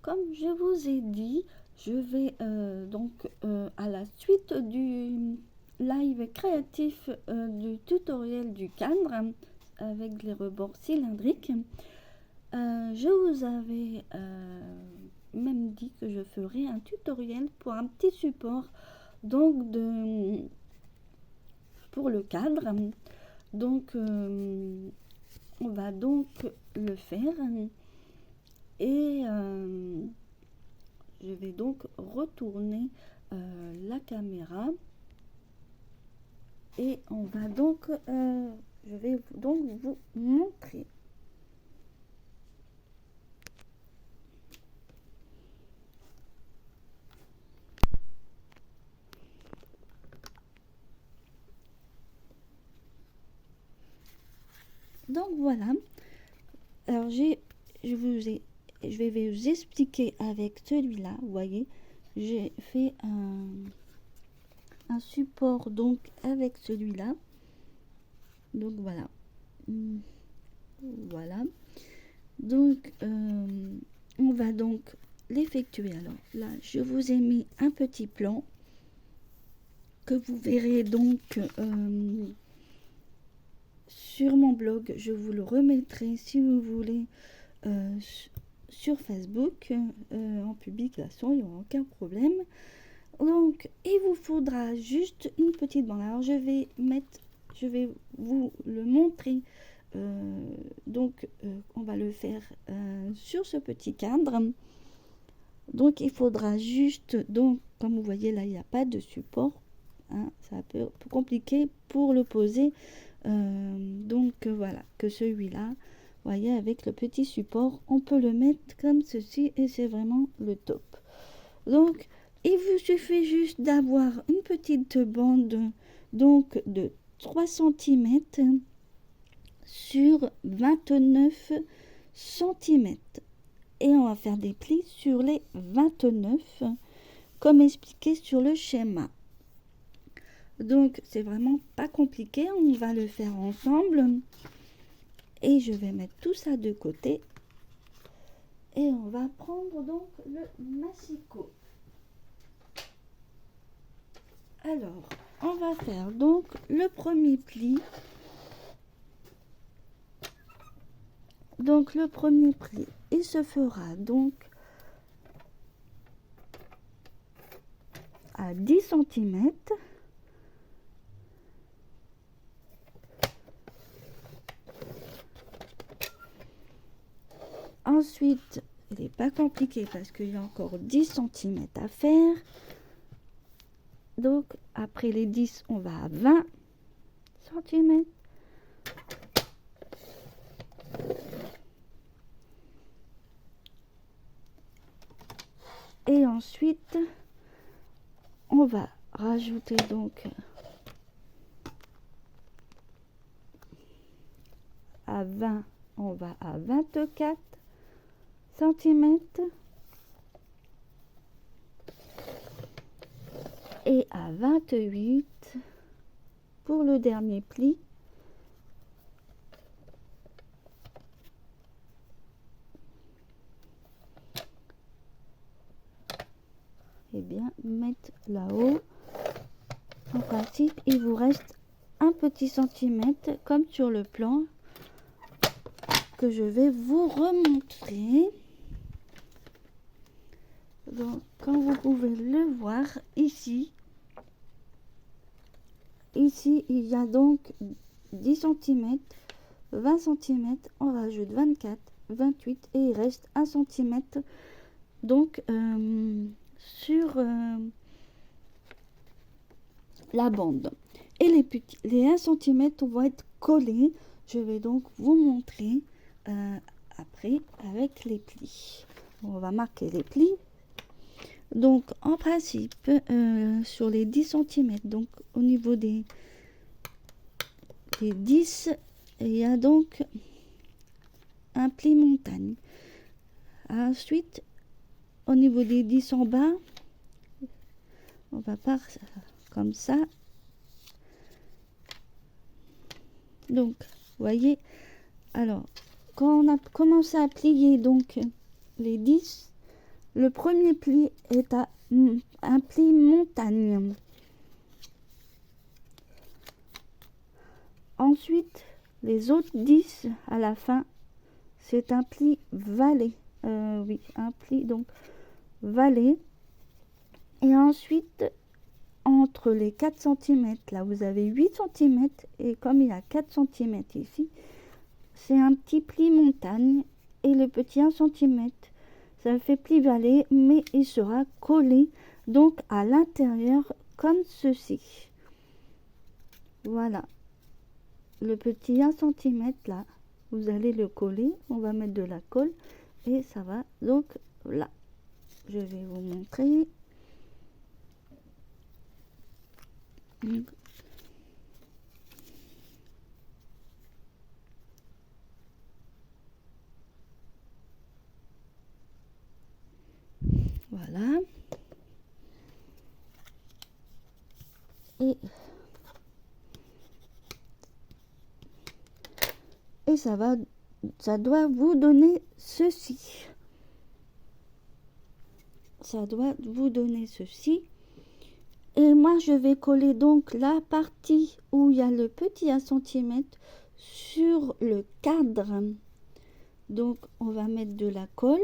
comme je vous ai dit, je vais à la suite du live créatif du tutoriel du cadre avec les rebords cylindriques. Je vous avais même dit que je ferai un tutoriel pour un petit support pour le cadre. Donc on va donc le faire et je vais donc retourner la caméra et on va donc je vais donc vous montrer. Donc voilà, alors je vais vous expliquer avec celui-là. Vous voyez, j'ai fait un support donc avec celui-là. Donc voilà, voilà. Donc on va donc l'effectuer. Alors là, je vous ai mis un petit plan que vous verrez donc sur mon blog. Je vous le remettrai si vous voulez sur Facebook en publication, il n'y aura aucun problème. Donc il vous faudra juste une petite bande. Alors je vais vous le montrer. On va le faire sur ce petit cadre. Donc il faudra juste, donc comme vous voyez là, il n'y a pas de support, hein, c'est un peu compliqué pour le poser. Voilà, que celui-là, vous voyez, avec le petit support, on peut le mettre comme ceci et c'est vraiment le top. Donc il vous suffit juste d'avoir une petite bande donc de 3 cm sur 29 cm et on va faire des plis sur les 29 comme expliqué sur le schéma. Donc c'est vraiment pas compliqué, on va le faire ensemble et je vais mettre tout ça de côté et on va prendre donc le massicot. Alors on va faire donc le premier pli. Donc le premier pli, il se fera donc à 10 cm. Ensuite, il n'est pas compliqué parce qu'il y a encore 10 cm à faire. Donc après les 10, on va à 20 cm. Et ensuite, on va rajouter donc à 20, on va à 24 cm. Et à 28 pour le dernier pli. Et bien mettre là-haut. En principe, il vous reste un petit centimètre comme sur le plan que je vais vous remontrer. Donc, comme vous pouvez le voir ici, il y a donc 10 cm, 20 cm, on rajoute 24, 28 et il reste 1 cm donc sur la bande. Et les 1 cm vont être collés. Je vais donc vous montrer après avec les plis. On va marquer les plis. Donc en principe sur les 10 cm, donc au niveau des 10, il y a donc un pli montagne. Ensuite au niveau des 10 en bas, on va pas comme ça. Donc vous voyez, alors quand on a commencé à plier donc les 10, Le premier pli est un pli montagne. Ensuite, les autres 10 à la fin, c'est un pli vallée. Oui, un pli donc vallée. Et ensuite, entre les 4 cm, là vous avez 8 cm, et comme il y a 4 cm ici, c'est un petit pli montagne, et le petit 1 cm, ça fait pli vallée, mais il sera collé donc à l'intérieur comme ceci. Voilà. Le petit 1 cm là, vous allez le coller, on va mettre de la colle et ça va donc là. Je vais vous montrer. Voilà. Et ça doit vous donner ceci. Ça doit vous donner ceci. Et moi, je vais coller donc la partie où il y a le petit 1 cm sur le cadre. Donc, on va mettre de la colle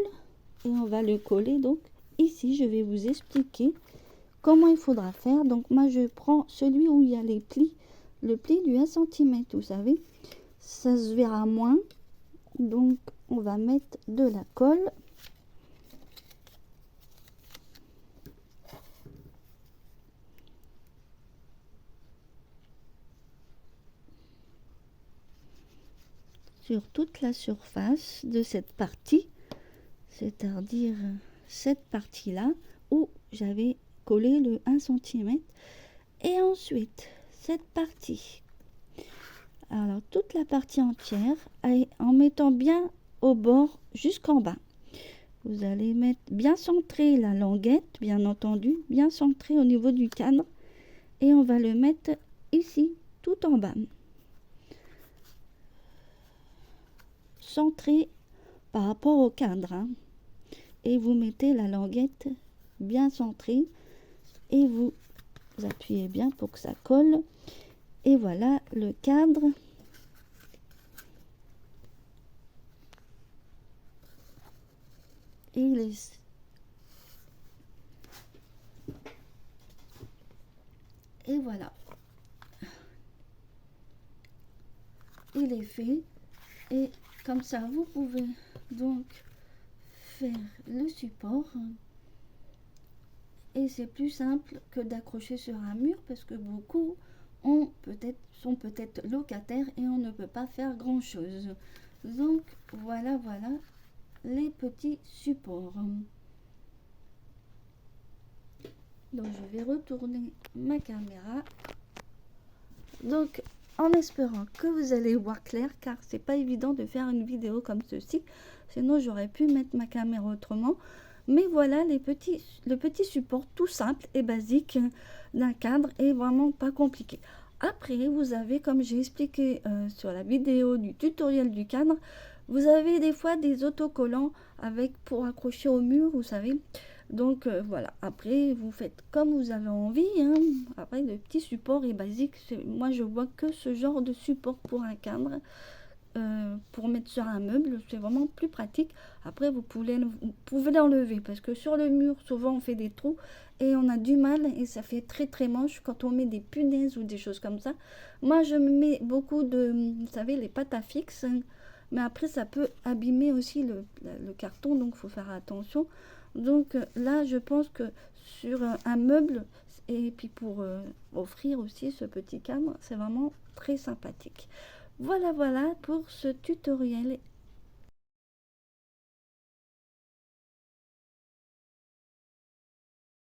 et on va le coller. Donc, ici, je vais vous expliquer comment il faudra faire. Donc, moi, je prends celui où il y a les plis, le pli du 1 cm, vous savez. Ça se verra moins. Donc, on va mettre de la colle. Sur toute la surface de cette partie, c'est-à-dire cette partie-là où j'avais collé le 1 cm. Et ensuite, cette partie. Alors, toute la partie entière, en mettant bien au bord jusqu'en bas. Vous allez mettre bien centré la languette, bien entendu, bien centré au niveau du cadre. Et on va le mettre ici, tout en bas. Centré par rapport au cadre. Hein. Et vous mettez la languette bien centrée. Et vous appuyez bien pour que ça colle. Et voilà le cadre. Et voilà. Il est fait. Et comme ça, vous pouvez donc faire le support. Et c'est plus simple que d'accrocher sur un mur parce que beaucoup sont peut-être locataires et on ne peut pas faire grand chose. Donc voilà les petits supports. Donc je vais retourner ma caméra. Donc en espérant que vous allez voir clair, car c'est pas évident de faire une vidéo comme ceci, sinon j'aurais pu mettre ma caméra autrement. Mais voilà le petit support tout simple et basique d'un cadre et vraiment pas compliqué. Après, vous avez, comme j'ai expliqué sur la vidéo du tutoriel du cadre, vous avez des fois des autocollants pour accrocher au mur, vous savez. Donc voilà, après vous faites comme vous avez envie. Hein. Après, le petit support est basique. Moi, je vois que ce genre de support pour un cadre. Pour mettre sur un meuble, c'est vraiment plus pratique. Après, vous pouvez l'enlever parce que sur le mur, souvent on fait des trous et on a du mal et ça fait très très moche quand on met des punaises ou des choses comme ça. Moi, je mets beaucoup de, vous savez, les pâtes à fixe, mais après ça peut abîmer aussi le carton, donc il faut faire attention. Donc là, je pense que sur un meuble et puis pour offrir aussi ce petit cadre, c'est vraiment très sympathique. Voilà pour ce tutoriel